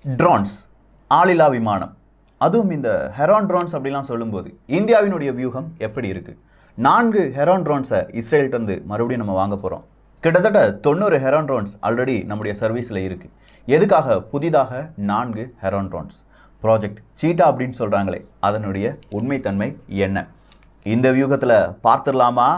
Drones, ஆளில்லா விமானம், அதுவும் இந்த ஹெரான் ட்ரோன்ஸ் அப்படிலாம் சொல்லும்போது இந்தியாவினுடைய வியூகம் எப்படி இருக்குது? 4 ஹெரான் ட்ரோன்ஸை இஸ்ரேல்கிட்டருந்து மறுபடியும் நம்ம வாங்க போகிறோம். கிட்டத்தட்ட 90 ஹெரான் ட்ரோன்ஸ் ஆல்ரெடி நம்முடைய சர்வீஸில் இருக்குது. எதுக்காக புதிதாக 4 ஹெரான் ட்ரோன்ஸ்? ப்ராஜெக்ட் சீட்டா அப்படின்னு சொல்கிறாங்களே, அதனுடைய உண்மைத்தன்மை என்ன? இந்த வியூகத்தில் பார்த்துடலாமா?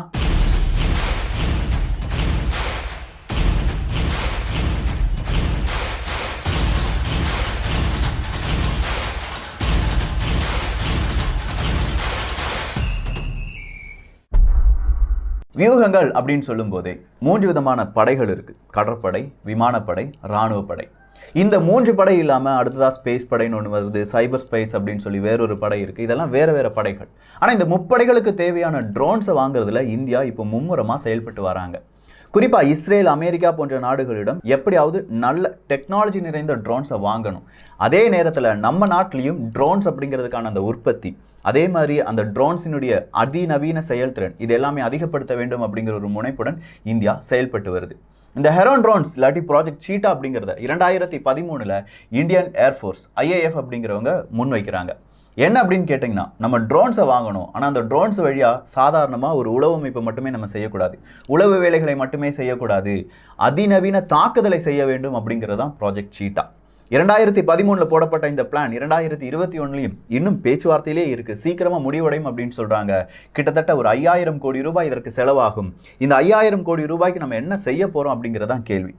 வியூகங்கள் அப்படின்னு சொல்லும்போதே 3 விதமான படைகள் இருக்குது. கடற்படை, விமானப்படை, இராணுவப்படை. இந்த 3 படை இல்லாமல் அடுத்ததாக ஸ்பேஸ் படைன்னு ஒன்று வருது, சைபர் ஸ்பேஸ் அப்படின்னு சொல்லி வேறொரு படை இருக்குது. இதெல்லாம் வேறு வேறு படைகள். ஆனால் இந்த முப்படைகளுக்கு தேவையான ட்ரோன்ஸை வாங்குறதுல இந்தியா இப்போ மும்முரமாக செயல்பட்டு வராங்க. குறிப்பாக இஸ்ரேல், அமெரிக்கா போன்ற நாடுகளிடம் எப்படியாவது நல்ல டெக்னாலஜி நிறைந்த ட்ரோன்ஸை வாங்கணும். அதே நேரத்தில் நம்ம நாட்டிலையும் ட்ரோன்ஸ் அப்படிங்கிறதுக்கான அந்த உற்பத்தி, அதே மாதிரி அந்த ட்ரோன்ஸினுடைய அதிநவீன செயல்திறன் இது எல்லாமே அதிகப்படுத்த வேண்டும் அப்படிங்கிற ஒரு முனைப்புடன் இந்தியா செயல்பட்டு வருது. இந்த ஹெரான் ட்ரோன்ஸ் இல்லாட்டி ப்ராஜெக்ட் சீட்டா அப்படிங்கிறத 2013 இந்தியன் ஏர்ஃபோர்ஸ் IAF அப்படிங்கிறவங்க முன்வைக்கிறாங்க. என்ன அப்படின்னு கேட்டிங்கன்னா, நம்ம ட்ரோன்ஸை வாங்கணும், ஆனால் அந்த ட்ரோன்ஸ் வழியாக சாதாரணமாக ஒரு உளவு அமைப்பு மட்டுமே நம்ம செய்யக்கூடாது, உளவு வேலைகளை மட்டுமே செய்யக்கூடாது, அதிநவீன தாக்குதலை செய்ய வேண்டும் அப்படிங்கிறது தான் ப்ராஜெக்ட் சீட்டா. 2013 போடப்பட்ட இந்த பிளான் 2021 இன்னும் பேச்சுவார்த்தையிலே இருக்குது. சீக்கிரமாக முடிவடையும் அப்படின்னு சொல்கிறாங்க. கிட்டத்தட்ட ஒரு 5000 கோடி ரூபாய் இதற்கு செலவாகும். இந்த 5000 கோடி ரூபாய்க்கு நம்ம என்ன செய்ய போகிறோம் அப்படிங்கிறதான் கேள்வி.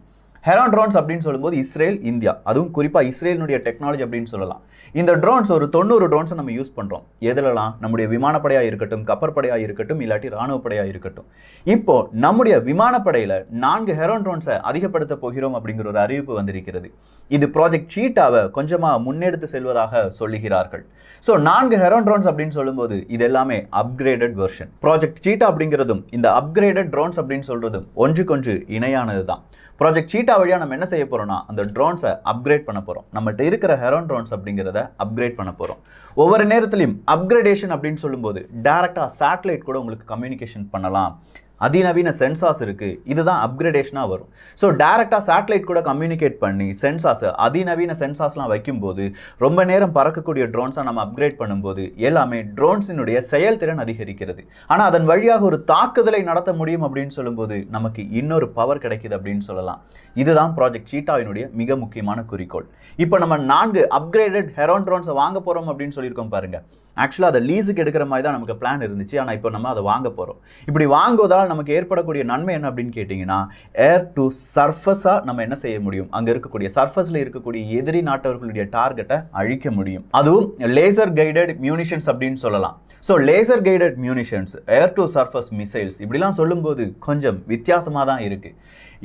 ஹெரான் ட்ரோன்ஸ் அப்படின்னு சொல்லும்போது இஸ்ரேல், இந்தியா, அதுவும் குறிப்பாக இஸ்ரேலினுடைய டெக்னாலஜி அப்படின்னு சொல்லலாம். இந்த ட்ரோன்ஸ் ஒரு 90 ட்ரோன்ஸை நம்ம யூஸ் பண்ணுறோம். எதுலலாம்? நம்முடைய விமானப்படையாக இருக்கட்டும், கப்பற்படையாக இருக்கட்டும், இல்லாட்டி இராணுவப்படையாக இருக்கட்டும். இப்போ நம்முடைய விமானப்படையில் 4 ஹெரான் ட்ரோன்ஸை அதிகப்படுத்த போகிறோம் அப்படிங்கிற ஒரு அறிவிப்பு வந்திருக்கிறது. இது ப்ராஜெக்ட் சீட்டாவை கொஞ்சமாக முன்னெடுத்து செல்வதாக சொல்லுகிறார்கள். ஸோ 4 ஹெரான் ட்ரோன்ஸ் அப்படின்னு சொல்லும்போது இது எல்லாமே அப்கிரேடட் வெர்ஷன். ப்ராஜெக்ட் சீட்டா அப்படிங்கிறதும் இந்த அப்கிரேடட் ட்ரோன்ஸ் அப்படின்னு சொல்கிறதும் ஒன்றுக்கொன்று இணையானது தான். ப்ராஜெக்ட் சீட்டா வழியாக நம்ம என்ன செய்ய போகிறோம்னா, அந்த ட்ரோன்ஸை அப்கிரேட் பண்ண போகிறோம். நம்மகிட்ட இருக்கிற ஹெரான் ட்ரோன்ஸ் அப்படிங்கிறத அப்கிரேட் பண்ண போகிறோம். ஒவ்வொரு நேரத்திலையும் அப்கிரேடேஷன் அப்படின்னு சொல்லும்போது டேரெக்டாக சேட்டலைட் கூட உங்களுக்கு கம்யூனிகேஷன் பண்ணலாம். அதிநவீன சென்சார்ஸ் இருக்குது, இதுதான் அப்கிரேடேஷனாக வரும். ஸோ டேரெக்டாக சேட்டலைட் கூட கம்யூனிகேட் பண்ணி சென்சார்ஸை, அதிநவீன சென்சார்ஸ்லாம் வைக்கும்போது ரொம்ப நேரம் பறக்கக்கூடிய ட்ரோன்ஸாக நம்ம அப்கிரேட் பண்ணும்போது எல்லாமே ட்ரோன்ஸினுடைய செயல்திறன் அதிகரிக்கிறது. ஆனால் அதன் வழியாக ஒரு தாக்குதலை நடத்த முடியும் அப்படின்னு சொல்லும்போது நமக்கு இன்னொரு பவர் கிடைக்குது அப்படின்னு சொல்லலாம். இதுதான் ப்ராஜெக்ட் சீட்டாவினுடைய மிக முக்கியமான குறிக்கோள். இப்போ நம்ம 4 அப்கிரேடட் ஹெரான் ட்ரோன்ஸை வாங்க போகிறோம் அப்படின்னு சொல்லியிருக்கோம் பாருங்கள். ஆக்சுவலாக அதை லீஸுக்கு எடுக்கிற மாதிரி தான் நமக்கு பிளான் இருந்துச்சு. ஆனால் இப்போ நம்ம அதை வாங்க போகிறோம். இப்படி வாங்குவதால் நமக்கு ஏற்படக்கூடிய நன்மை என்ன அப்படின்னு கேட்டிங்கன்னா, ஏர் டு சர்ஃபஸாக நம்ம என்ன செய்ய முடியும், அங்கே இருக்கக்கூடிய சர்ஃபஸில் இருக்கக்கூடிய எதிரி நாட்டவர்களுடைய டார்கெட்டை அழிக்க முடியும். அதுவும் லேசர் கைடட் மியூனிஷன்ஸ் அப்படின்னு சொல்லலாம். So laser guided munitions, air to surface missiles இப்படிலாம் சொல்லும்போது கொஞ்சம் வித்தியாசமாக தான் இருக்குது.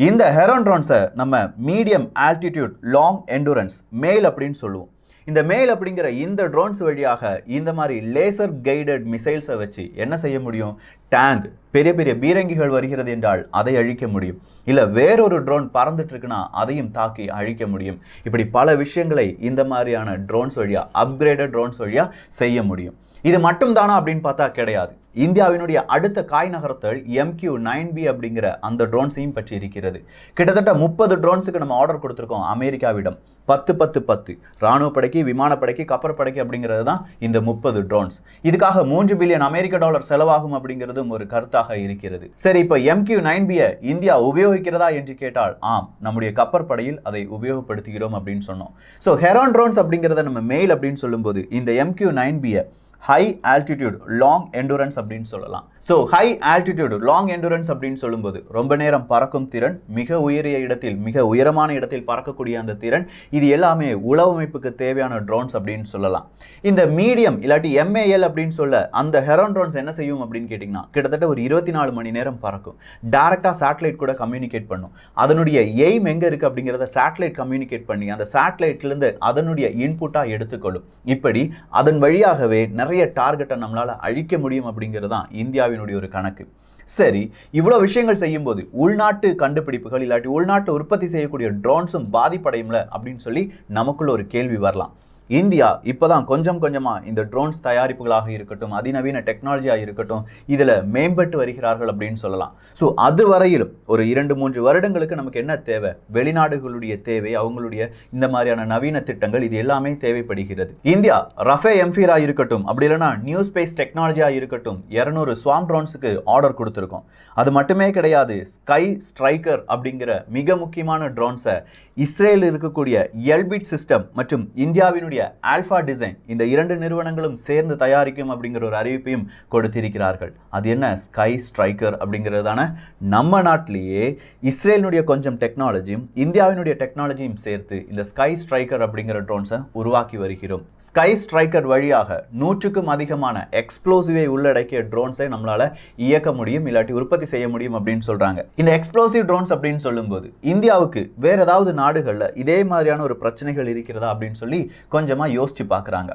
இந்த ஹெரான் ட்ரோன்ஸை நம்ம மீடியம் ஆல்டிடியூட் லாங் எண்டூரன்ஸ் மேல் அப்படின்னு சொல்லுவோம். இந்த மேல் அப்படிங்கிற இந்த ட்ரோன்ஸ் வழியாக இந்த மாதிரி லேசர் கைடட் மிசைல்ஸை வச்சு என்ன செய்ய முடியும்? டேங்க், பெரிய பெரிய பீரங்கிகள் வருகிறது என்றால் அதை அழிக்க முடியும். இல்லை வேறொரு ட்ரோன் பறந்துட்டு இருக்குன்னா அதையும் தாக்கி அழிக்க முடியும். இப்படி பல விஷயங்களை இந்த மாதிரியான ட்ரோன்ஸ் வழியாக, அப்கிரேடட் ட்ரோன்ஸ் வழியாக செய்ய முடியும். இது மட்டும் தானா அப்படின்னு பார்த்தா கிடையாது. இந்தியாவினுடைய அடுத்த காய் நகர்த்தல் MQ-9B அப்படிங்கிற அந்த ட்ரோன்ஸையும் பற்றி இருக்கிறது. கிட்டத்தட்ட 30 ட்ரோன்ஸுக்கு நம்ம ஆர்டர் கொடுத்துருக்கோம் அமெரிக்காவிடம். 10 இராணுவப்படைக்கு, விமானப்படைக்கு, கப்பற்படைக்கு அப்படிங்கிறது தான் இந்த 30 ட்ரோன்ஸ். இதுக்காக $3 பில்லியன் செலவாகும் அப்படிங்கிறதும் ஒரு கருத்தாக இருக்கிறது. சரி, இப்போ MQ-9Bயை இந்தியா உபயோகிக்கிறதா என்று கேட்டால் ஆம், நம்முடைய கப்பற்படையில் அதை உபயோகப்படுத்துகிறோம் அப்படின்னு சொன்னோம். ஸோ ஹெரான் ட்ரோன்ஸ் அப்படிங்கிறத நம்ம மெயில் அப்படின்னு சொல்லும்போது இந்த MQ-9Bயை ஹை ஆல்டிடியூட் லாங் எண்டூரன்ஸ் அப்படின்னு சொல்லலாம். So high altitude long endurance அப்படின்னு சொல்லும்போது ரொம்ப நேரம் பறக்கும் திறன், மிக உயரிய இடத்தில், மிக உயரமான இடத்தில் பறக்கக்கூடிய அந்த திறன், இது எல்லாமே உளவமைப்புக்கு தேவையான ட்ரோன்ஸ் அப்படின்னு சொல்லலாம். இந்த மீடியம் இல்லாட்டி MAL அப்படின்னு சொல்ல அந்த ஹெரான் ட்ரோன்ஸ் என்ன செய்யும் அப்படின்னு கேட்டிங்கன்னா, கிட்டத்தட்ட ஒரு 24 மணி நேரம் பறக்கும். டேரெக்டாக சேட்டலைட் கூட கம்யூனிகேட் பண்ணும். அதனுடைய எய்ம் எங்கே இருக்குது அப்படிங்கிறத சேட்டலைட் கம்யூனிகேட் பண்ணி அந்த சேட்டலைட்லேருந்து அதனுடைய இன்புட்டாக எடுத்துக்கொள்ளும். இப்படி அதன் வழியாகவே நிறைய டார்கெட்டை நம்மளால் அழிக்க முடியும் அப்படிங்கிறது தான் இந்தியாவினுடைய ஒரு கணக்கு. சரி, இவ்வளோ விஷயங்கள் செய்யும்போது உள்நாட்டு கண்டுபிடிப்புகள் இல்லாட்டி உள்நாட்டு உற்பத்தி செய்யக்கூடிய ட்ரோன்ஸும் பாதிப்படையும்ல அப்படின்னு சொல்லி நமக்குள்ள ஒரு கேள்வி வரலாம். இந்தியா இப்போதான் கொஞ்சம் கொஞ்சமாக இந்த ட்ரோன்ஸ் தயாரிப்புகளாக இருக்கட்டும், அதிநவீன டெக்னாலஜியாக இருக்கட்டும், இதில் மேம்பட்டு வருகிறார்கள் அப்படின்னு சொல்லலாம். ஸோ அது வரையிலும் ஒரு 2-3 வருடங்களுக்கு நமக்கு என்ன தேவை? வெளிநாடுகளுடைய தேவை, அவங்களுடைய இந்த மாதிரியான நவீன திட்டங்கள், இது எல்லாமே தேவைப்படுகிறது. இந்தியா ரஃபே எம்ஃபீரா இருக்கட்டும், அப்படி இல்லைனா நியூ ஸ்பேஸ் டெக்னாலஜியாக இருக்கட்டும், 200 ஸ்வாம் ட்ரோன்ஸுக்கு ஆர்டர் கொடுத்துருக்கோம். அது மட்டுமே கிடையாது, ஸ்கை ஸ்ட்ரைக்கர் அப்படிங்கிற மிக முக்கியமான ட்ரோன்ஸை இஸ்ரேல் இருக்கக்கூடிய எல்பிட் சிஸ்டம் மற்றும் இந்தியாவினுடைய ஆல்ஃபா டிசைன், இந்த 2 நிறுவனங்களும் சேர்ந்து தயாரிக்கும் அப்படிங்கிற ஒரு அறிவிப்பையும் கொடுத்திருக்கிறார்கள். அது என்ன? ஸ்கை ஸ்ட்ரைக்கர் அப்படிங்கிறதான நம்ம நாட்டிலேயே இஸ்ரேலினுடைய கொஞ்சம் டெக்னாலஜியும் இந்தியாவினுடைய டெக்னாலஜியும் சேர்த்து இந்த ஸ்கை ஸ்ட்ரைக்கர் அப்படிங்கிற ட்ரோன்ஸை உருவாக்கி வருகிறோம். ஸ்கை ஸ்ட்ரைக்கர் வழியாக 100க்கும் அதிகமான எக்ஸ்ப்ளோசிவை உள்ளடக்கிய ட்ரோன்ஸை நம்மளால இயக்க முடியும், இல்லாட்டி உற்பத்தி செய்ய முடியும் அப்படின்னு சொல்றாங்க. இந்த எக்ஸ்ப்ளோசிவ் ட்ரோன்ஸ் அப்படின்னு சொல்லும்போது இந்தியாவுக்கு வேற ஏதாவது நாடுகளில் இதே மாதிரியான ஒரு பிரச்சனைகள் இருக்கிறதா அப்படின்னு சொல்லி கொஞ்சமா யோசிச்சு பார்க்குறாங்க.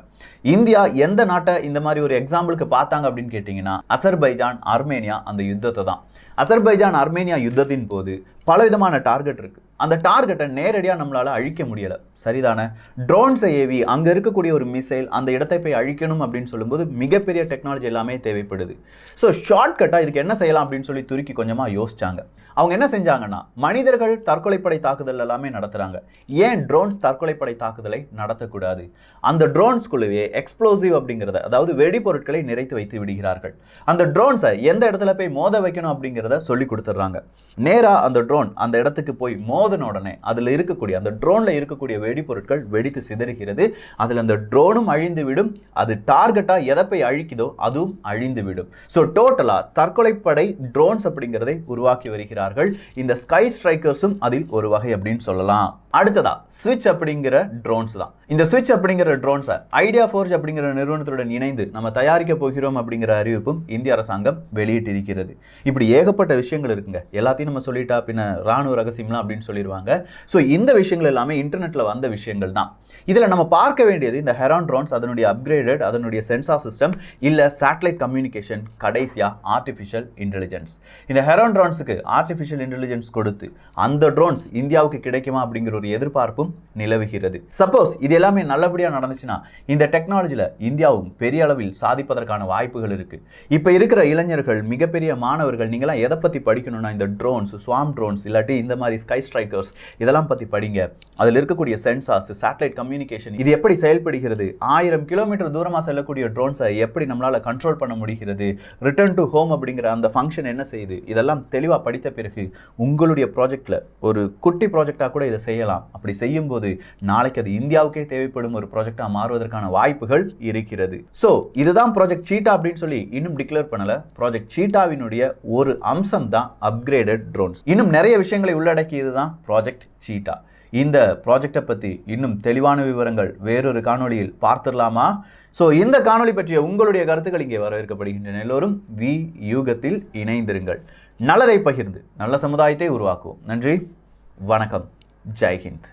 இந்தியா எந்த நாட்டை இந்த மாதிரி ஒரு எக்ஸாம்பிளுக்கு பார்த்தாங்க அப்படின்னு கேட்டிங்கன்னா, அசர்பைஜான் ஆர்மேனியா அந்த யுத்தத்தை தான். அசர்பைஜான் ஆர்மேனியா யுத்தத்தின் போது பலவிதமான டார்கெட் இருக்கு. அந்த டார்கெட்டை நேரடியாக நம்மளால அழிக்க முடியலை, சரிதானே? ட்ரோன்ஸை ஏவி அங்கே இருக்கக்கூடிய ஒரு மிசைல் அந்த இடத்தை போய் அழிக்கணும் அப்படின்னு சொல்லும்போது மிகப்பெரிய டெக்னாலஜி எல்லாமே தேவைப்படுது. ஸோ ஷார்ட்கட்டாக இதுக்கு என்ன செய்யலாம் அப்படின்னு சொல்லி துருக்கி கொஞ்சமாக யோசிச்சாங்க. அவங்க என்ன செஞ்சாங்கன்னா, மனிதர்கள் தற்கொலைப்படை தாக்குதல் எல்லாமே நடத்துகிறாங்க, ஏன் ட்ரோன்ஸ் தற்கொலைப்படை தாக்குதலை நடத்தக்கூடாது? அந்த ட்ரோன்ஸ்குள்ளவே எக்ஸ்ப்ளோசிவ் அப்படிங்கிறத, அதாவது வெடிபொருட்களை நிறைத்து வைத்து விடுகிறார்கள். அந்த ட்ரோன்ஸை எந்த இடத்துல போய் மோத வைக்கணும் அப்படிங்கிறத சொல்லி கொடுத்துட்றாங்க. நேராக அந்த ட்ரோன் அந்த இடத்துக்கு போய் மோதன உடனே அதில் இருக்கக்கூடிய அந்த ட்ரோனில் இருக்கக்கூடிய வெடிபொருட்கள் வெடித்து சிதறுகிறது. அதில் அந்த ட்ரோனும் அழிந்து விடும், அது டார்கெட்டாக எதை போய் அழிக்குதோ அதுவும் அழிந்து விடும். ஸோ டோட்டலாக தற்கொலைப்படை ட்ரோன்ஸ் அப்படிங்கிறதை உருவாக்கி வருகிறார்கள். இந்த ஸ்கை ஸ்ட்ரைக்கர்ஸும் அதில் ஒரு வகை அப்படின்னு சொல்லலாம். அடுத்ததா ஸ்விட்ச் அப்படிங்கிற ட்ரோன்ஸ் தான். இந்த ஸ்விட்ச் அப்படிங்கிற ட்ரோன்ஸை ஐடியா ஃபோர்ஜ் அப்படிங்கிற நிறுவனத்துடன் இணைந்து நம்ம தயாரிக்க போகிறோம் அப்படிங்கிற அறிவிப்பும் இந்திய அரசாங்கம் வெளியிட்டிருக்கிறது. இப்படி ஏகப்பட்ட விஷயங்கள் இருக்குங்க. எல்லாத்தையும் நம்ம சொல்லிட்டா பின்ன ராணுவ ரகசியம்லாம் அப்படின்னு சொல்லிடுவாங்க. ஸோ இந்த விஷயங்கள் எல்லாமே இன்டர்நெட்டில் வந்த விஷயங்கள் தான். இதில் நம்ம பார்க்க வேண்டியது இந்த ஹெரான் ட்ரோன்ஸ், அதனுடைய அப்கிரேடட், அதனுடைய சென்சார் சிஸ்டம், இல்லை சேட்டலைட் கம்யூனிகேஷன், கடைசியாக ஆர்டிஃபிஷியல் இன்டெலிஜென்ஸ். இந்த ஹெரான் ட்ரோன்ஸுக்கு ஆர்டிஃபிஷியல் இன்டெலிஜென்ஸ் கொடுத்து அந்த ட்ரோன்ஸ் இந்தியாவுக்கு கிடைக்குமா அப்படிங்கிற ஒரு எதிர்பார்ப்பும் நிலவுகிறது. சப்போஸ் இது எல்லாமே நல்லபடியாக நடந்துச்சுன்னா இந்த டெக்னாலஜியில் இந்தியாவும் பெரிய அளவில் சாதிப்பதற்கான வாய்ப்புகள் இருக்கு. இப்போ இருக்கிற இளைஞர்கள், மிகப்பெரிய மாணவர்கள், நீங்களாம் எதை பற்றி படிக்கணும்னா இந்த ட்ரோன்ஸ், ஸ்வாம் ட்ரோன்ஸ், இல்லாட்டி இந்த மாதிரி ஸ்கை ஸ்ட்ரைக்கர்ஸ், இதெல்லாம் பற்றி படிங்க. அதில் இருக்கக்கூடிய சென்சார்ஸ், சேட்டலைட் கம்யூனிகேஷன், இது எப்படி செயல்படுகிறது, 1000 கிலோமீட்டர் தூரமாக செல்லக்கூடிய ட்ரோன்ஸை எப்படி நம்மளால கண்ட்ரோல் பண்ண முடிகிறது, ரிட்டர்ன் டு ஹோம் அப்படிங்கிற அந்த ஃபங்க்ஷன் என்ன செய்யுது, இதெல்லாம் தெளிவாக படித்த பிறகு உங்களுடைய ப்ராஜெக்டில் ஒரு குட்டி ப்ராஜெக்டாக கூட இதை செய்யலாம். அப்படி செய்யும்போது நாளைக்கு அது இந்தியாவுக்கே தேவைப்படும் ஒரு ப்ராஜெக்டாக மாறுவதற்கான வாய்ப்புகள் இருக்கிறது. ஸோ இதுதான் ப்ராஜெக்ட் சீட்டா அப்படின்னு சொல்லி இன்னும் டிக்ளேர் பண்ணல. ப்ராஜெக்ட் சீட்டாவினுடைய ஒரு அம்சம் தான் அப்கிரேடட் ட்ரோன்ஸ். இன்னும் நிறைய விஷயங்களை உள்ளடக்கியது தான் ப்ராஜெக்ட் சீட்டா. இந்த ப்ராஜெக்டை பற்றி இன்னும் தெளிவான விவரங்கள் வேறொரு காணொளியில் பார்த்துடலாமா? ஸோ இந்த காணொளி பற்றிய உங்களுடைய கருத்துக்கள் இங்கே வரவேற்கப்படுகின்றன. எல்லோரும் யூகத்தில் இணைந்திருங்கள். நல்லதை பகிர்ந்து நல்ல சமுதாயத்தை உருவாக்குவோம். நன்றி, வணக்கம், ஜெய் ஹிந்த்.